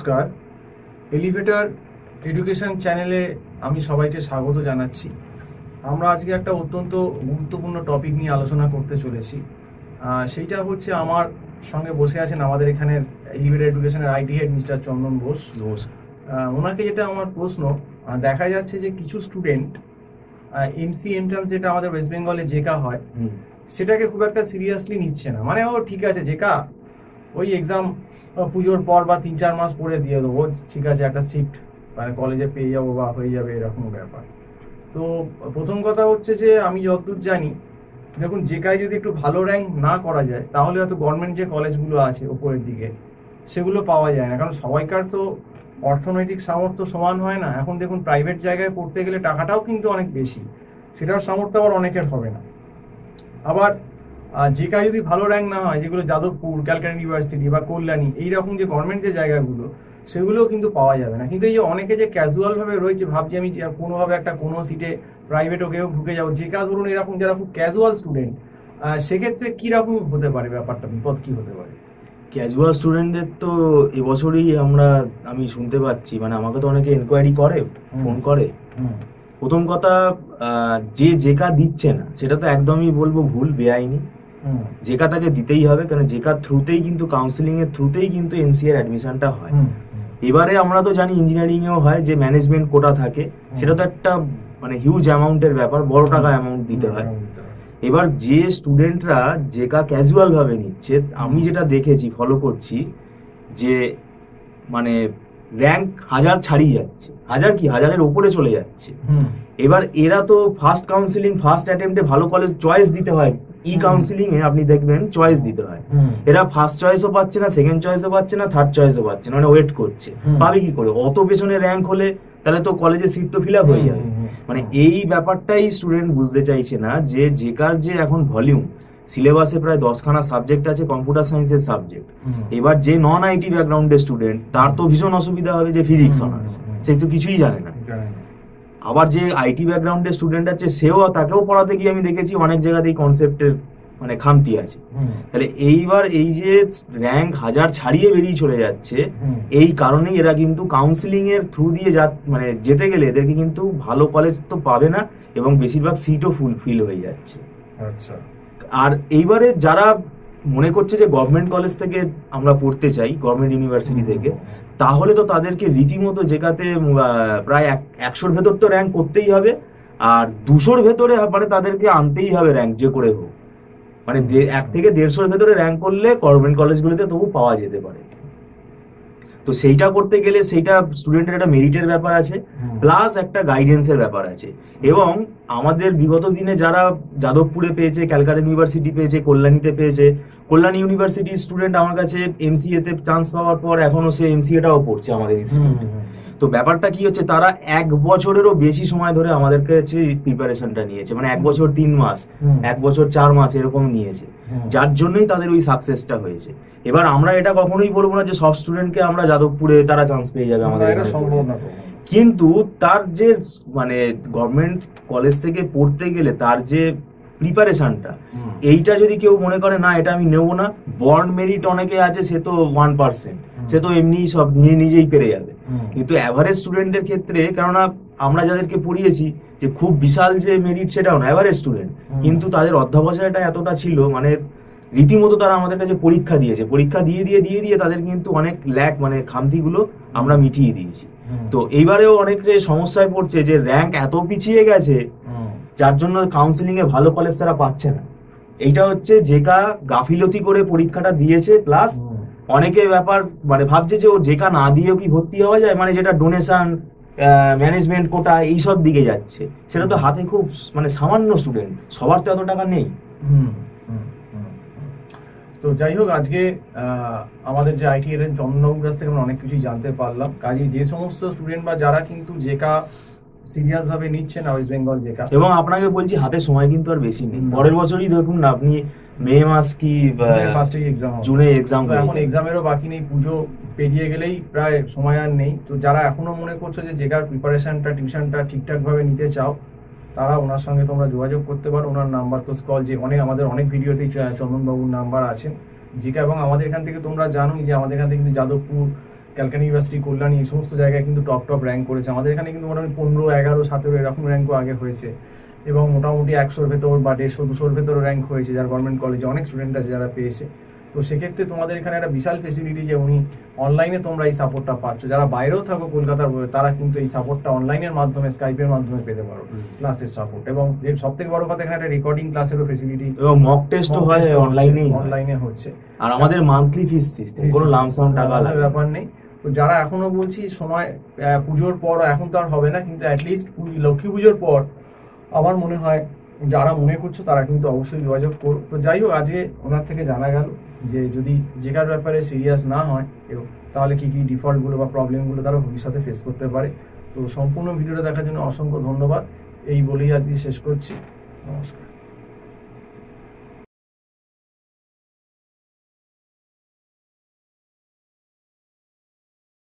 নমস্কার, elevator education চ্যানেলে আমি সবাইকে স্বাগত জানাচ্ছি। আমরা আজকে একটা অত্যন্ত গুরুত্বপূর্ণ টপিক নিয়ে আলোচনা করতে চলেছি। সেইটা হচ্ছে, আমার সঙ্গে বসে আছেন আমাদের এখানের এলিভেটর এডুকেশনের আইটি হেড মিস্টার চন্দন ঘোষ। ওনাকে যেটা আমার প্রশ্ন, দেখা যাচ্ছে যে কিছু স্টুডেন্ট এমসি এন্ট্রান্স, যেটা আমাদের ওয়েস্ট বেঙ্গলে জেকা হয়, সেটাকে খুব একটা সিরিয়াসলি নিচ্ছে না। মানে ও ঠিক আছে জেকা, ওই এক্সাম পুজোর পর বা 3-4 মাস পরে দিয়ে দেবো, ঠিক আছে একটা সিট মানে কলেজে পেয়ে যাবো বা হয়ে যাবে, এরকম ব্যাপার। তো প্রথম কথা হচ্ছে যে, আমি যতদূর জানি, দেখুন জেকায় যদি একটু ভালো র্যাঙ্ক না করা যায়, তাহলে হয়তো গভর্নমেন্ট যে কলেজগুলো আছে ওপরের দিকে, সেগুলো পাওয়া যায় না। কারণ সবাইকার তো অর্থনৈতিক সামর্থ্য সমান হয় না। এখন দেখুন প্রাইভেট জায়গায় পড়তে গেলে টাকাটাও কিন্তু অনেক বেশি, সেটার সামর্থ্য আবার অনেকের হবে না। আবার জেকায় যদি ভালো র্যাঙ্ক না হয়, যেগুলো যাদবপুর, ক্যালকাটা ইউনিভার্সিটি বা কল্যাণী, এইরকম যে গভর্নমেন্ট যে জায়গাগুলো, সেগুলোও কিন্তু পাওয়া যাবে না। কিন্তু এই যে অনেকে যে ক্যাজুয়ালভাবে রয়েছে, ভাবছি আমি কোনোভাবে একটা কোনো সিটে প্রাইভেটও কেউ ঢুকে যাবো, জেকা ধরুন এরকম যারা খুব ক্যাজুয়াল স্টুডেন্ট, সেক্ষেত্রে কীরকম হতে পারে ব্যাপারটা, বিপদ কী হতে পারে? ক্যাজুয়াল স্টুডেন্টদের তো এবছরই আমি শুনতে পাচ্ছি, মানে আমাকে তো অনেকে এনকোয়ারি করে, ফোন করে। প্রথম কথা, যে জেকা দিচ্ছে না সেটা তো একদমই বলবো ভুল, বেআইনি। জেকা তাকে দিতেই হবে, কারণ জেকার থ্রুতেই কিন্তু, কাউন্সিলিং এর থ্রুতেই কিন্তু এমসি এর অ্যাডমিশনটা হয়। এবারে আমরা তো জানি ইঞ্জিনিয়ারিং এও হয় যে ম্যানেজমেন্ট কোটা থাকে, সেটা তো একটা মানে হিউজ অ্যামাউন্টের ব্যাপার, বড় টাকা অ্যামাউন্ট দিতে হয়। এবার যে স্টুডেন্টরা জেকা ক্যাজুয়াল ভাবে নিচ্ছে, আমি যেটা দেখেছি, ফলো করছি, যে মানে র্যাঙ্ক 1000 ছাড়িয়ে যাচ্ছে, 1000 ওপরে চলে যাচ্ছে। এবার এরা তো ফার্স্ট কাউন্সিলিং, ফার্স্ট অ্যাটেম্পটে ভালো কলেজ চয়েস দিতে হয়, ই কাউন্সিলিং এ আপনি দেখবেন চয়েস দিতে হয়। এরা ফার্স্ট চয়েসও পাচ্ছে না, সেকেন্ড চয়েসও পাচ্ছে না, থার্ড চয়েসও পাচ্ছে না, মানে ওয়েট করছে। পাবে কি করে? অত পেছনে র্যাঙ্ক হলে তাহলে তো কলেজের সিট তো ফিল আপ হয়ে যাবে। মানে এই ব্যাপারটাই স্টুডেন্ট বুঝতে চাইছে না, যে জেকার যে এখন ভলিউম, সিলেবাসে প্রায় 10খানা সাবজেক্ট আছে, কম্পিউটার সায়েন্সের সাবজেক্ট। এবার যে নন আইটি ব্যাকগ্রাউন্ডের স্টুডেন্ট, তার তো ভীষণ অসুবিধা হবে, যে ফিজিক্স অনার্স, সে তো কিছুই জানে না। আবার যে আইটি ব্যাকগ্রাউন্ডের স্টুডেন্ট আছে, তাকেও পড়াতে গিয়ে আমি দেখেছি অনেক জায়গাতেই কনসেপ্টের মানে খামতি আছে। তাহলে এইবার এই যে র্যাঙ্ক 1000 ছাড়িয়ে বেরিয়ে চলে যাচ্ছে, এই কারণেই এরা কিন্তু কাউন্সিলিং এর থ্রু দিয়ে মানে যেতে গেলে এদেরকে কিন্তু ভালো কলেজ তো পাবে না, এবং বেশিরভাগ সিটও ফুলফিল হয়ে যাচ্ছে। আচ্ছা। আর এইবারে যারা মনে করছে যে গভর্নমেন্ট কলেজ থেকে আমরা পড়তে চাই, গভর্নমেন্ট ইউনিভার্সিটি থেকে, তাহলে তো তাদেরকে রীতিমতো জেকাতে প্রায় 100-র ভেতর তো র্যাঙ্ক করতেই হবে, আর 200-র ভেতরে মানে তাদেরকে আনতেই হবে র্যাঙ্ক, যে করে হোক। মানে 1 থেকে 150-র ভেতরে র্যাঙ্ক করলে গভর্নমেন্ট কলেজগুলোতে তবু পাওয়া যেতে পারে। তো সেইটা করতে গেলে সেইটা স্টুডেন্টের একটা মেরিটের ব্যাপার আছে, প্লাস একটা গাইডেন্সের ব্যাপার আছে। এবং আমাদের বিগত দিনে যারা যাদবপুরে পেয়েছে, ক্যালকাটা ইউনিভার্সিটি পেয়েছে, কল্যাণীতে পেয়েছে, কল্যাণী ইউনিভার্সিটির স্টুডেন্ট আমার কাছে এমসিএ তে চান্স পাওয়ার পর এখনো সে এমসিএটাও পড়ছে আমাদের ইনস্টিটিউটে। তো ব্যাপারটা কি হচ্ছে, তারা 1 বছরেরও বেশি সময় ধরে আমাদের কাছে প্রিপারেশনটা নিয়েছে, মানে 1 বছর 3 মাস, 1 বছর 4 মাস এরকম নিয়েছে, যার জন্যই তাদের ওই সাকসেসটা হয়েছে। এবার আমরা এটা কখনোই বলবো না যে সব স্টুডেন্টকে আমরা যাদবপুরে তারা চান্স পেয়ে যাবে আমাদের, কিন্তু তার যে মানে গভর্নমেন্ট কলেজ থেকে পড়তে গেলে তার যে প্রিপারেশনটা, এইটা যদি কেউ মনে করে না এটা আমি নেবো না, বর্ন মেরিট অনেকে আছে, সে তো 1%, সে তো এমনি সব নিজেই পেরে যাবে। কিন্তু অ্যাভারেজ স্টুডেন্টের ক্ষেত্রে, কেননা আমরা যাদেরকে পড়িয়েছি, যে খুব বিশাল যে মেরিট সেটাও না, অ্যাভারেজ স্টুডেন্ট, কিন্তু তাদের অধ্যাবসায়টা এতটা ছিল, মানে রীতিমতো তারা আমাদের কাছে পরীক্ষা দিয়েছে, পরীক্ষা দিয়ে দিয়ে তাদের কিন্তু অনেক মানে খামতিগুলো আমরা মিটিয়ে দিয়েছি। তো এইবারেও অনেক সমস্যায় পড়ছে, যে র্যাঙ্ক এত পিছিয়ে গেছে, যার জন্য কাউন্সিলিং এ ভালো কলেজ তারা পাচ্ছে না। এইটা হচ্ছে জেকা গাফিলতি করে পরীক্ষাটা দিয়েছে, প্লাস অনেকে ব্যাপার মানে ভাবছে যে ও জেকা না দিয়েও কি ভর্তি হওয়া যায়, মানে যেটা ডোনেশন, ম্যানেজমেন্ট কোটা, এইসব দিকে যাচ্ছে। সেটা তো হাতে খুব মানে সামান্য স্টুডেন্ট, সবার তো এত টাকা নেই। তো যাই হোক, আজকে আমাদের যে আইটি এর চন্দনবাবুর কাছ থেকে আমরা অনেক কিছুই জানতে পারলাম। কাজে যে সমস্ত স্টুডেন্ট বা যারা কিন্তু জেকা সিরিয়াস ভাবে নিচ্ছে না, ওয়েস্ট বেঙ্গল জেকা, এবং আপনাকে বলছি হাতে সময় কিন্তু আর বেশি নেই, পরের বছরই দেখুন না আপনি, মে মাস কি জুনে এক্সাম, এখন এক্সামেরও বাকি নেই, পুজো পেরিয়ে গেলেই প্রায় সময় আর নেই। তো যারা এখনো মনে করছো যে জেকার প্রিপারেশনটা, টিউশনটা ঠিকঠাক ভাবে নিতে চাও, তারা ওনার সঙ্গে তোমরা যোগাযোগ করতে পারো। ওনার নাম্বার তো যে আমাদের অনেক ভিডিওতেই চন্দনবাবুর নাম্বার আছেন জেকা। এবং আমাদের এখান থেকে তোমরা জানোই যে আমাদের এখান থেকে কিন্তু যাদবপুর, ক্যালকাটা ইউনিভার্সিটি, কল্যাণী, এই সমস্ত জায়গায় কিন্তু টপ র্যাঙ্ক করেছে। আমাদের এখানে কিন্তু মোটামুটি 15, 11, 17 এরকম র্যাঙ্কও আগে হয়েছে, এবং মোটামুটি 100-র ভেতর বা 150, 200-র ভেতর র্যাঙ্ক হয়েছে, যার গভর্নমেন্ট কলেজে অনেক স্টুডেন্ট আছে যারা পেয়েছে। তো সেক্ষেত্রে তোমাদের এখানে একটা বিশাল ফেসিলিটি যে উনি অনলাইনে তোমরা এই সাপোর্টটা পাচ্ছ। যারা বাইরেও থাকো কলকাতার, তারা কিন্তু এই সাপোর্টটা অনলাইনের মাধ্যমে, স্কাইপের মাধ্যমে পেতে পারো ক্লাসের সাপোর্ট। এবং এর সব থেকে বড় কথা, এখানে একটা রেকর্ডিং ক্লাসেরও ফেসিলিটি, এবং মক টেস্টও হয় অনলাইনে হচ্ছে। আর আমাদের মান্থলি ফিস সিস্টেম, কোনো লামসাম টাকা ব্যাপার নেই। তো যারা এখনো বলছি সময়, পুজোর পর, এখন তো আর হবে না, কিন্তু অ্যাটলিস্ট লক্ষ্মী পুজোর পর আমার মনে হয় যারা মনে করছো তারা কিন্তু অবশ্যই যোগাযোগ করো। তো যাই হোক, আজকে ওনার থেকে জানা গেল যে যদি জেকার ব্যাপারে সিরিয়াস না হয় কেউ, তাহলে কি ডিফল্টগুলো বা প্রবলেমগুলো তারা ভবিষ্যতে ফেস করতে পারে। তো সম্পূর্ণ ভিডিওটা দেখার জন্য অসংখ্য ধন্যবাদ। এই বলেই আজকে শেষ করছি। নমস্কার।